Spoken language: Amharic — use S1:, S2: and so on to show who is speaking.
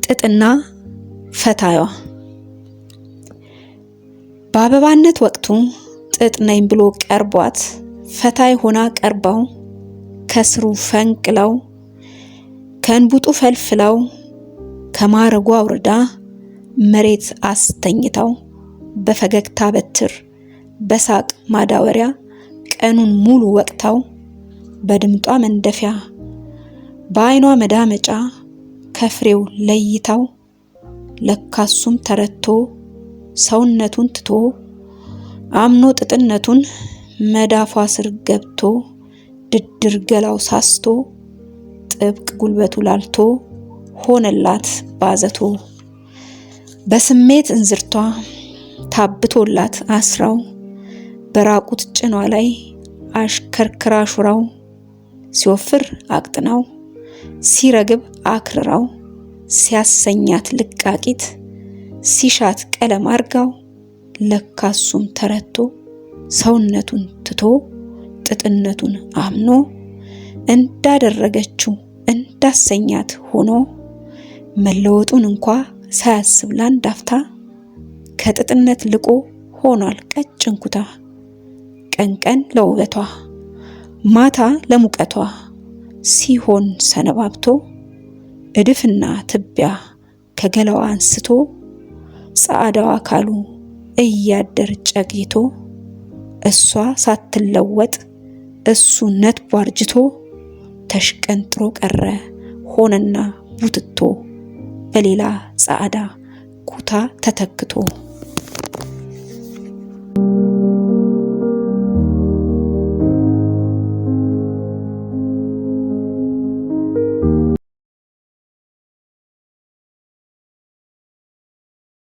S1: ጥጥና ፈታዩዋ። በአበባነት ወቅቱ ጥጥ ነኝ ብሎ ቀርቧት ፈታይ ሆና ቀርባው ከስሩ ፈንቅለው ከእንቡጡ ፈልፍለው ከማረጓ አውርዳ መሬት አስተኝተው በፈገግታ በትር በሳቅ ማዳወሪያ ቀኑን ሙሉ ወቅታው በድምጧ መንደፊያ በአይኗ መዳመጫ ከፍሬው ለይታው ለካሱም ተረቶ ሰውነቱን ትቶ አምኖ ጥጥነቱን መዳፏ ስር ገብቶ ድድር ገላው ሳስቶ ጥብቅ ጉልበቱ ላልቶ ሆነላት ባዘቶ በስሜት እንዝርቷ ታብቶላት አስራው በራቁት ጭኗ ላይ አሽከርክራ ሹራው ሲወፍር አቅጥናው ሲረግብ አክርራው ሲያሰኛት ልቃቂት ሲሻት ቀለም አርጋው ለካሱም ተረቶ ሰውነቱን ትቶ ጥጥነቱን አምኖ እንዳደረገችው እንዳሰኛት ሆኖ መለወጡን እንኳ ሳያስብ ላንዳፍታ ከጥጥነት ልቆ ሆኗል ቀጭን ኩታ። ቀን ቀን ለውበቷ ማታ ለሙቀቷ ሲሆን ሰነባብቶ እድፍና ትቢያ ከገላዋ አንስቶ ጻዕዳው አካሉ እያደር ጨቂቶ እሷ ሳትለወጥ እሱ ነትቦ አርጅቶ ተሽቀንጥሮ ቀረ ሆነና ቡትቶ በሌላ ጻዕዳ ኩታ ተተክቶ